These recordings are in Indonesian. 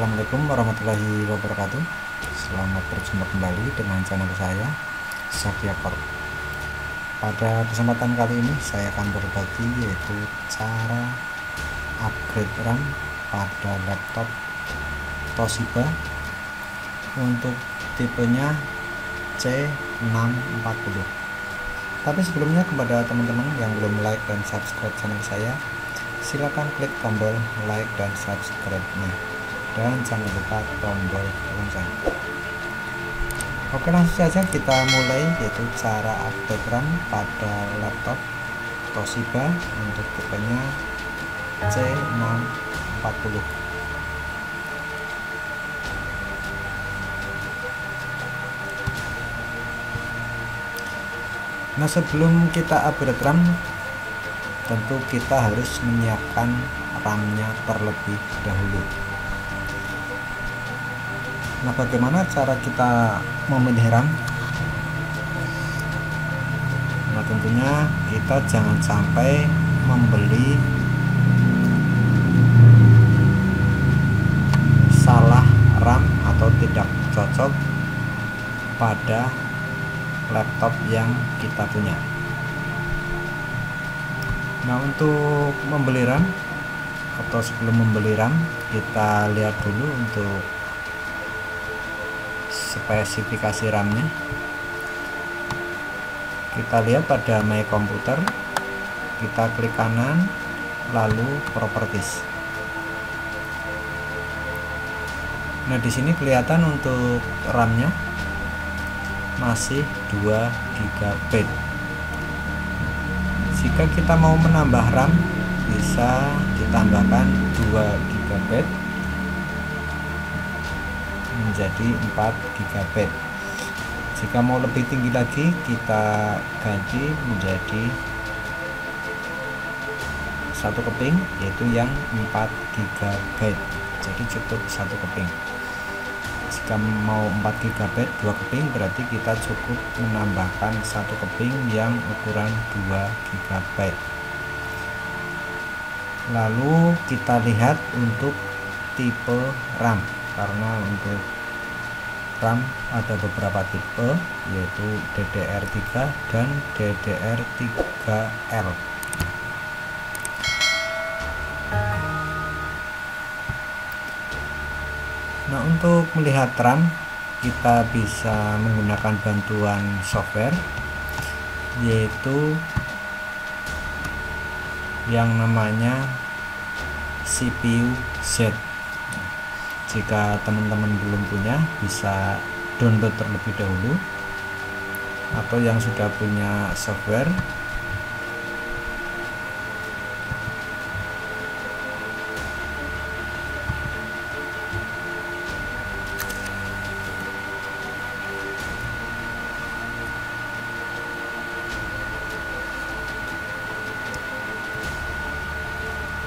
Assalamualaikum warahmatullahi wabarakatuh. Selamat berjumpa kembali dengan channel saya, Sakyakor. Pada kesempatan kali ini saya akan berbagi yaitu cara upgrade RAM pada laptop Toshiba untuk tipenya C640. Tapi sebelumnya, kepada teman-teman yang belum like dan subscribe channel saya, silakan klik tombol like dan subscribe-nya, dan jangan lupa tombol lonceng. Oke, langsung saja kita mulai, yaitu cara update RAM pada laptop Toshiba untuk tipenya C640. Nah, sebelum kita upgrade RAM, tentu kita harus menyiapkan RAM-nya terlebih dahulu. Nah, bagaimana cara kita memilih RAM? Nah, tentunya kita jangan sampai membeli salah RAM atau tidak cocok pada laptop yang kita punya. Nah, untuk membeli RAM atau sebelum membeli RAM, kita lihat dulu untuk spesifikasi RAM-nya. Kita lihat pada My Computer, kita klik kanan, lalu Properties. Nah, di sini kelihatan untuk RAM-nya masih 2 GB. Jika kita mau menambah RAM, bisa ditambahkan 2 GB menjadi 4 GB. Jika mau lebih tinggi lagi, kita ganti menjadi 1 keping, yaitu yang 4 GB. Jadi cukup 1 keping. Jika mau 4 GB 2 keping, berarti kita cukup menambahkan 1 keping yang ukuran 2 GB. Lalu kita lihat untuk tipe RAM, karena untuk RAM ada beberapa tipe, yaitu DDR3 dan DDR3L. Nah, untuk melihat RAM, kita bisa menggunakan bantuan software, yaitu yang namanya CPU Z. Jika teman-teman belum punya, bisa download terlebih dahulu, atau yang sudah punya software,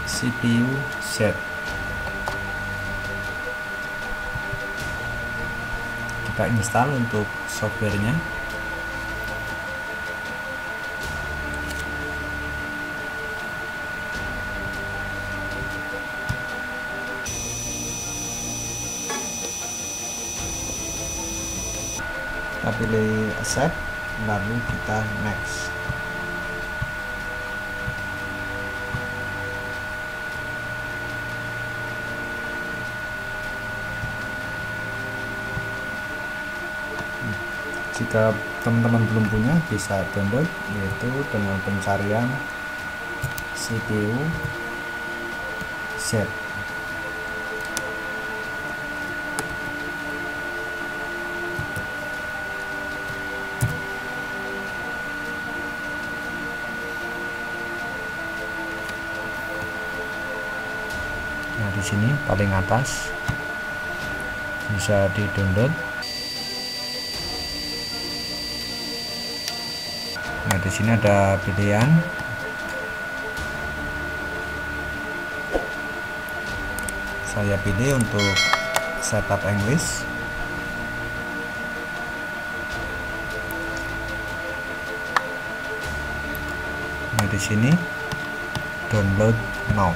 CPU Z. Kita install untuk softwarenya. Kita pilih accept, lalu kita next. Jika teman-teman belum punya, bisa download, yaitu dengan pencarian CPU Z. Nah, di sini paling atas bisa di-download. Nah, di sini ada pilihan. Saya pilih untuk setup English. Nah, di sini download now.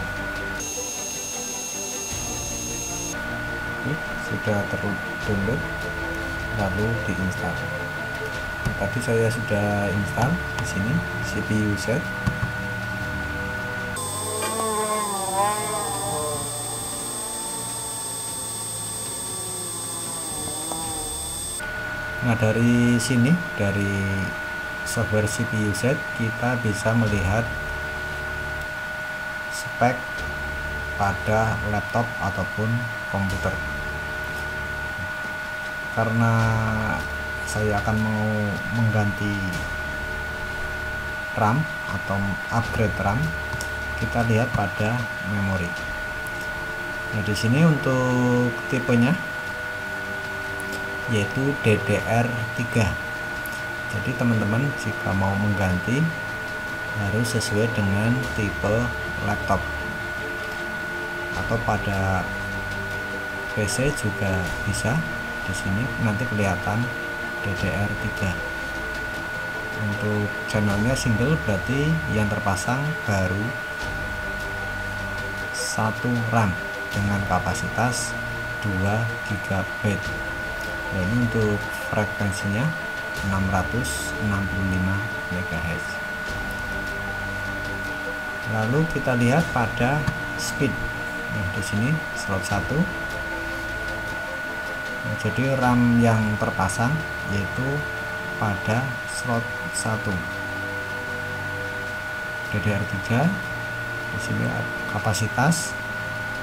sudah terdownload lalu diinstal. Tadi saya sudah install di sini CPU Z. Nah, dari sini, dari software CPU Z, kita bisa melihat spek pada laptop ataupun komputer. Karena saya akan mau mengganti RAM atau upgrade RAM, kita lihat pada memori. Nah, di sini untuk tipenya yaitu DDR3. Jadi teman-teman jika mau mengganti harus sesuai dengan tipe laptop, atau pada PC juga bisa. Di sini nanti kelihatan DDR3. Untuk channelnya single, berarti yang terpasang baru 1 RAM dengan kapasitas 2 GB. Nah, ini untuk frekuensinya 665 MHz. Lalu kita lihat pada speed. Nah, di sini slot 1. Nah, jadi RAM yang terpasang yaitu pada slot 1. DDR3. Di sini kapasitas.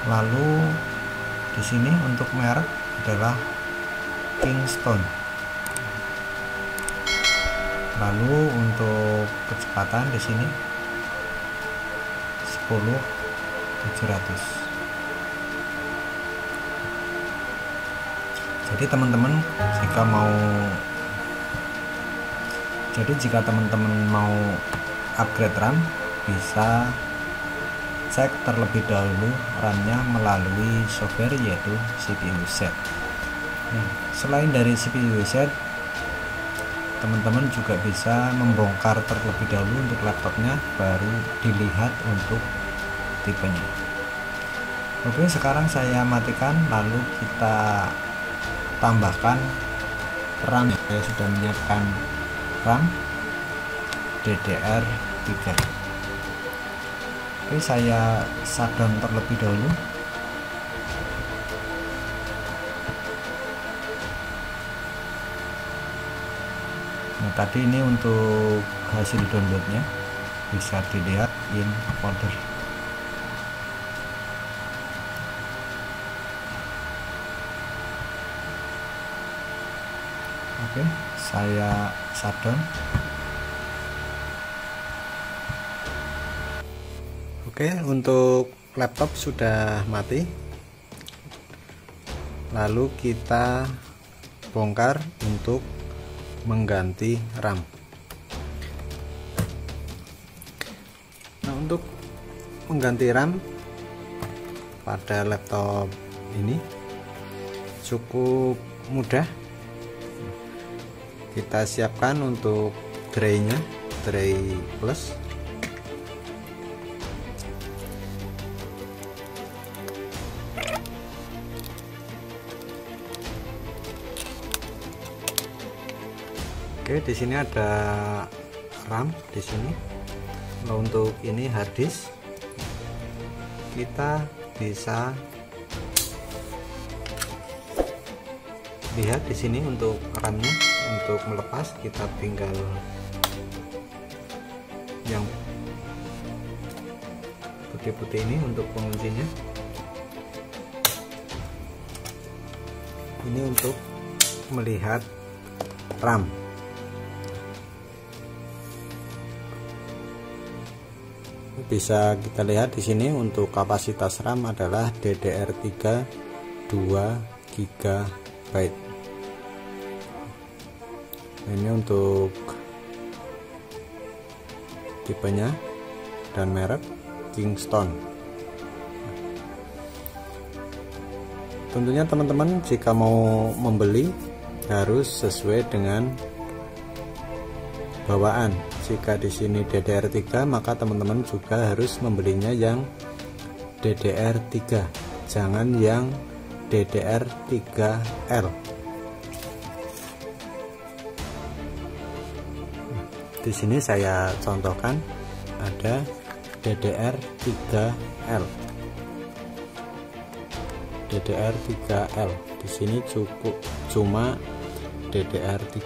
Lalu di sini untuk merek adalah Kingston. Lalu untuk kecepatan di sini 10700. Jadi teman-teman jika teman-teman mau upgrade RAM, bisa cek terlebih dahulu RAM-nya melalui software yaitu CPU Z. Nah, selain dari CPU Z, teman-teman juga bisa membongkar terlebih dahulu untuk laptopnya, baru dilihat untuk tipenya. Oke, sekarang saya matikan, lalu kita tambahkan RAM. Saya sudah menyiapkan RAM DDR3. Oke, saya shutdown terlebih dahulu. Nah, tadi ini untuk hasil downloadnya, bisa dilihat in folder. Oke, saya shutdown. Oke, untuk laptop sudah mati. Lalu kita bongkar untuk mengganti RAM. Nah, untuk mengganti RAM pada laptop ini cukup mudah. Kita siapkan untuk draynya, dray plus. Oke, di sini ada RAM di sini. Nah, untuk ini hard disk, kita bisa lihat di sini untuk RAM-nya. Untuk melepas kita tinggal yang putih-putih ini untuk penguncinya. Ini untuk melihat RAM. Bisa kita lihat di sini untuk kapasitas RAM adalah DDR3 2 GB. Ini untuk tipenya dan merek Kingston. Tentunya teman-teman jika mau membeli harus sesuai dengan bawaan. Jika di sini DDR3, maka teman-teman juga harus membelinya yang DDR3, jangan yang DDR3L. Di sini saya contohkan ada DDR3L. DDR3L. Di sini cuma DDR3.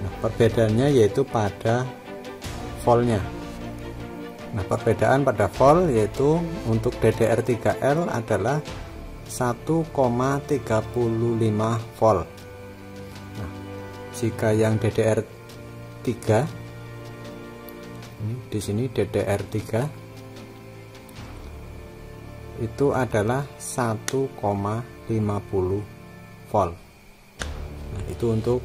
Nah, perbedaannya yaitu pada voltnya. Nah, perbedaan pada volt yaitu untuk DDR3L adalah 1,35 volt. Nah, jika yang DDR3 ini di sini DDR3 itu adalah 1,50 volt. Nah, itu untuk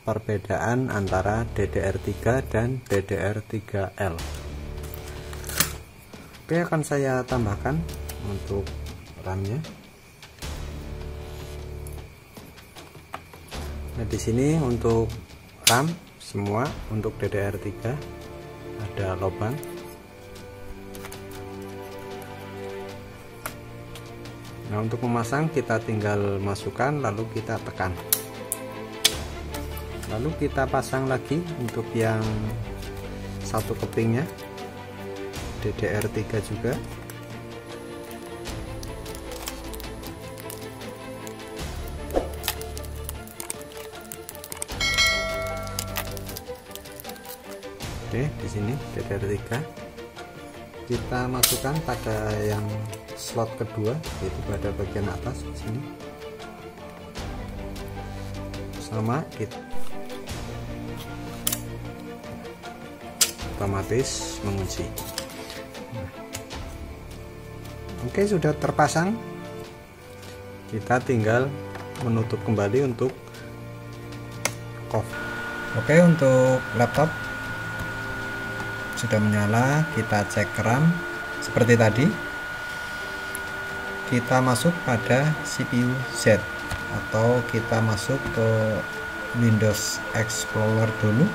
perbedaan antara DDR3 dan DDR3L. Oke, akan saya tambahkan untuk RAM-nya. Nah, di sini untuk RAM semua untuk DDR3 ada lubang. Nah, untuk memasang kita tinggal masukkan lalu kita tekan. Lalu kita pasang lagi untuk yang satu kepingnya DDR3 juga. Oke, di sini DDR3 kita masukkan pada yang slot kedua, yaitu pada bagian atas di sini. Sama kita otomatis mengunci. Oke, sudah terpasang. Kita tinggal menutup kembali untuk off. Oke, untuk laptop sudah menyala. Kita cek RAM seperti tadi. Kita masuk pada CPU Z atau kita masuk ke Windows Explorer dulu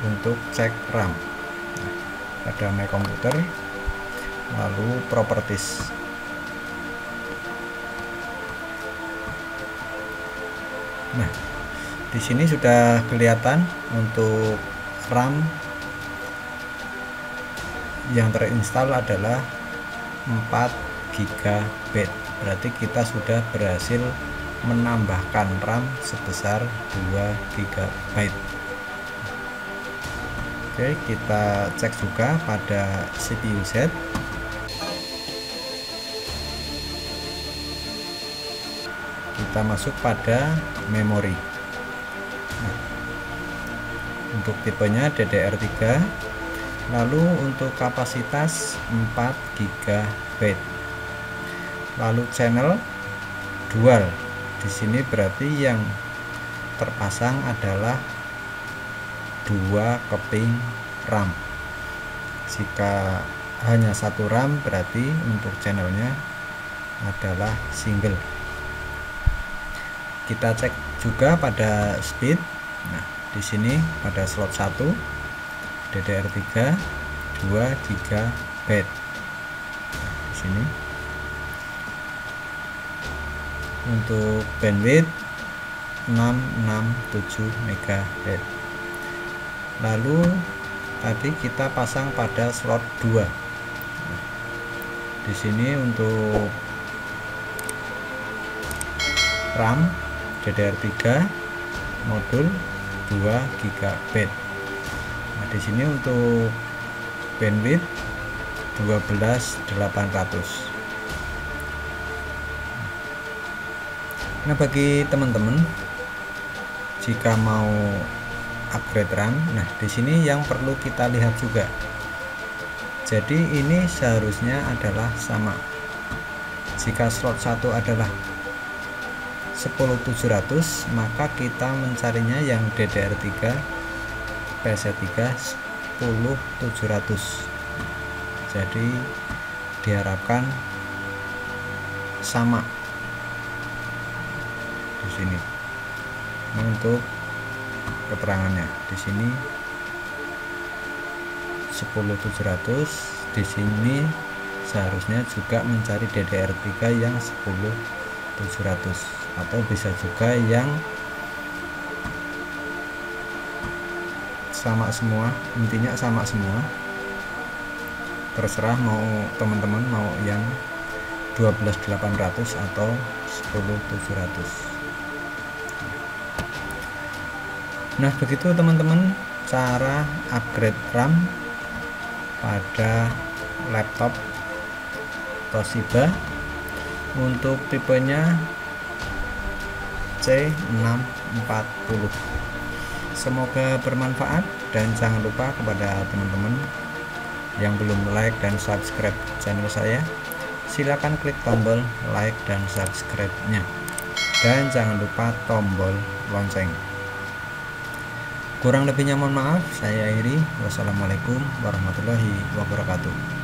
untuk cek RAM. Nah, pada My Computer, lalu Properties. Nah, di sini sudah kelihatan untuk RAM yang terinstal adalah 4 GB. Berarti kita sudah berhasil menambahkan RAM sebesar 2 GB. Oke, kita cek juga pada CPU Z. Kita masuk pada memori. Nah, untuk tipenya DDR3. Lalu untuk kapasitas 4 GB. Lalu channel dual. Di sini berarti yang terpasang adalah 2 keping RAM. Jika hanya satu RAM berarti untuk channelnya adalah single. Kita cek juga pada speed. Nah, di sini pada slot 1 DDR3 2 GB. Nah, di sini untuk bandwidth 667 MHz. Lalu tadi kita pasang pada slot 2. Nah, di sini untuk RAM DDR3 modul 2 GB. Nah, di sini untuk bandwidth 12800. Nah, bagi teman-teman jika mau upgrade RAM, nah di sini yang perlu kita lihat juga. Jadi ini seharusnya adalah sama. Jika slot 1 adalah 10700, maka kita mencarinya yang DDR3 PS3 10700. Jadi diharapkan sama di sini. Nah, untuk keterangannya di sini 10700, di sini seharusnya juga mencari DDR3 yang 10700 atau bisa juga yang sama semua, intinya sama semua, terserah mau teman-teman mau yang 12800 atau 10700. Nah begitu teman-teman cara upgrade RAM pada laptop Toshiba untuk tipenya C640. Semoga bermanfaat dan jangan lupa kepada teman-teman yang belum like dan subscribe channel saya, silakan klik tombol like dan subscribe-nya dan jangan lupa tombol lonceng. Kurang lebihnya mohon maaf, saya akhiri. Wassalamualaikum warahmatullahi wabarakatuh.